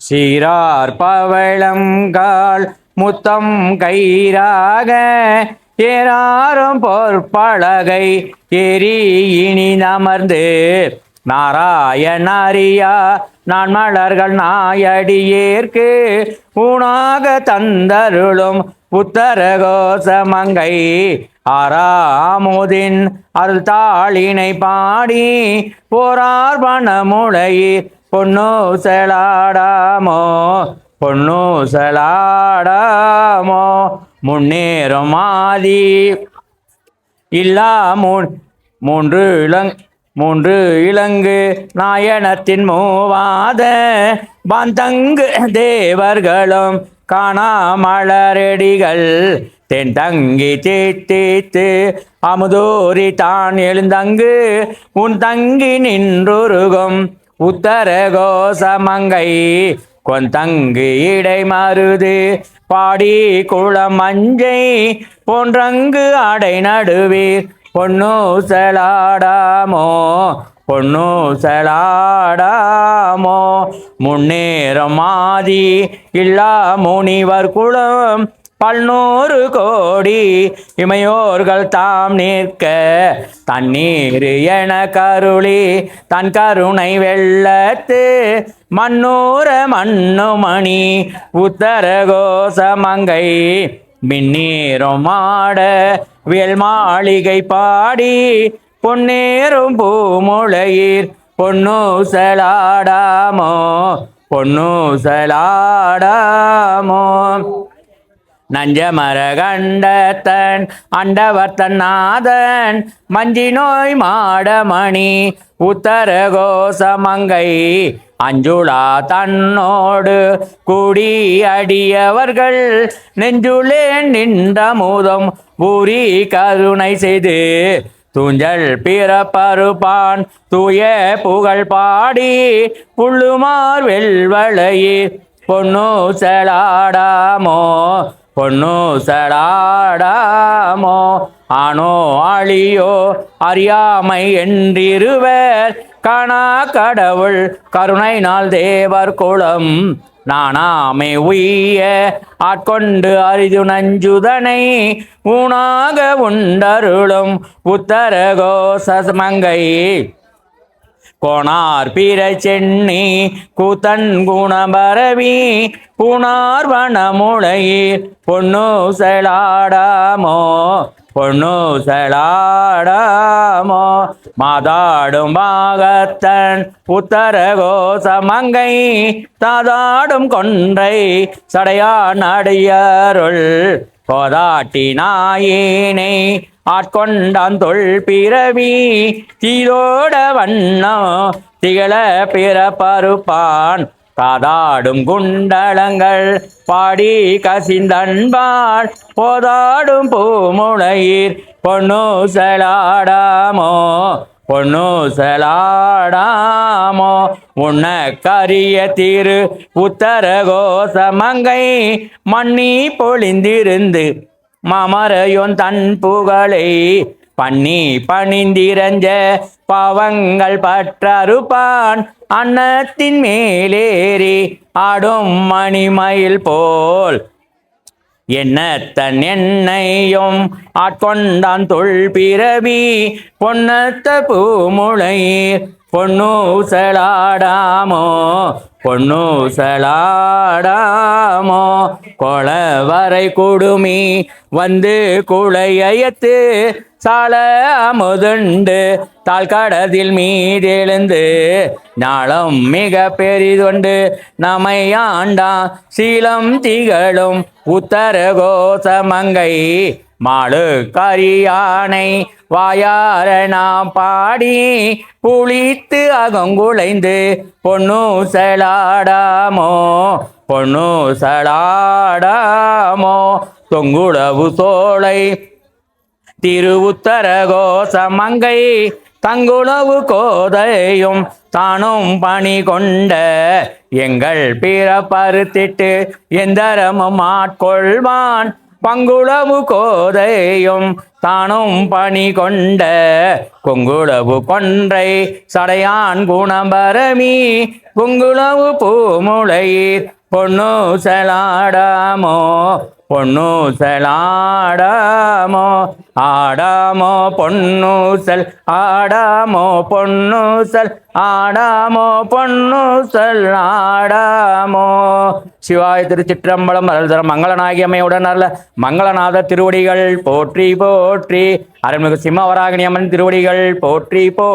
சீரார் பவளங்கால் முத்தம் கயிறாக ஏறாரும் பொற்பலகை எரி இனி நமர்ந்து நாராயணரியா நான் மலர்கள் நாயடியேற்கு ஊனாக தந்தருளும் உத்தர கோசமங்கை ஆறாமுதின் அருள் தாளினை பாடி போரார் பணமுளையீர் பொன்னு செலாடாமோ பொன்னு செலாடாமோ முன்னேறும் மாதி இல்லா மூன்று இலங்கு நாயனத்தின் மூவாத பந்தங்கு தேவர்களும் காணாமலரடிகள் தென் தங்கி தீத்து அமுதூரி தான் எழுந்தங்கு உன் தங்கி நின்றுருகும் உத்தர கோசமங்கை கொந்தங்கு இடை மருது பாடி குளம் மஞ்சை போன்றங்கு அடை நடுவீர் பொன்னு செலாடாமோ பொன்னு செலாடாமோ முன்னேறும் மாதி இல்லா முனிவர் குலம் 100 கோடி இமையோர்கள் தாம் நிற்க தண்ணீர் என கருளி தன் கருணை வெள்ளத்து மண்ணூர மண்ணுமணி உத்தர கோசமங்கை மின்னேறும் மாட வேல் மாளிகை பாடி பொன்னேறும் பூமுளையீர் பொன்னு செலாடாமோ பொன்னு செலாடாமோ நஞ்சமர கண்டத்தன் அண்டவர்த்தன் நாதன் மஞ்சி நோய் மாடமணி உத்தர கோசமங்கை அஞ்சுளா தன்னோடு கூடி அடியவர்கள் நெஞ்சுளே நின்ற மூதம் பூரி கருணை செய்து தூஞ்சல் பிறப்பருப்பான் தூய புகழ் பாடி புள்ளுமார் வெல்வளையீர் பொன்னு செலாடாமோ பொன்னு செலாடாமோ ஆனோ அழியோ அறியாமை என்றிருவர் காணா கடவுள் கருணை நாள் தேவர் குலம் நானாமை உய்ய ஆட்கொண்டு அரிது நஞ்சுதனை ஊனாக உண்டருளும் உத்தர கோசமங்கை கோணார் பிற சென்னி கூத்தன் குணபரவி புனார் வனமுளையீர் பொன்னு செலாடாமோ பொன்னு செலாடாமோ மாதாடும் பாகத்தன் உத்தர கோசமங்கை தாதாடும் கொன்றை சடையா நடியருள் கோதாட்டி நாயினை ஆட்கொண்டான் தொல் பிறவி தீரோட வண்ணம் திகழ பிறப்பருப்பான் காதாடும் குண்டலங்கள் பாடி கசிந்தன்பாள் போதாடும் பூமுளையீர் பொன்னு செலாடாமோ பொன்னு செலாடாமோ உன்ன கரிய திரு உத்தர கோசமங்கை மண்ணி பொழிந்திருந்து மாமரையோன் தன் புகழை பண்ணி பணிந்திரஞ்ச பாவங்கள் பற்றறுப்பான் அன்னத்தின் மேலேறி ஆடும் மணிமயில் போல் என்னத்தன் என்னையும் ஆட்கொண்டான் தொல் பிறவி பொன்னத்த பூமுளையீர் பொன்னு செலாடாமோ பொன்னு செலாடாமோ கொளவரை குடுமி வந்து குளையத்து சால அமுதுண்டு தாழ்கடதில் மீதெழுந்து நாளம் மிக பெரிதொண்டு நம்மை ஆண்டா சீலம் திகழும் உத்தர கோசமங்கை மாடு கரியானை வாயார நாம் பாடி புளித்து அகங்குளைந்து பொன்னு செலாடாமோ பொன்னு செலாடாமோ தொங்குளவு சோலை திரு உத்தர கோசமங்கை தங்குளவு கோதையும் தானும் பணி கொண்ட எங்கள் பிற பருத்திட்டு எந்தரமும் ஆட்கொள்வான் பங்குளவு கோதையும் தானும் பணி கொண்ட கொங்குளவு கொன்றை சடையான் குணபரமி பொங்குளவு பூமுளையீர் பொன்னு செலாடாமோ பொன்னு செலாடாமோ ஆடாமோ பொன்னூசல் ஆடாமோ பொன்னூசல் ஆடாமோ பொன்னூசல் ஆடாமோ. சிவாய திருச்சிற்றம்பலம் அருள்தர மங்களநாயகி அம்மையுடன் அல்ல மங்களநாத திருவடிகள் போற்றி போற்றி. அருள்மிகு சிம்மவராகினி அம்மன் திருவடிகள் போற்றி போ.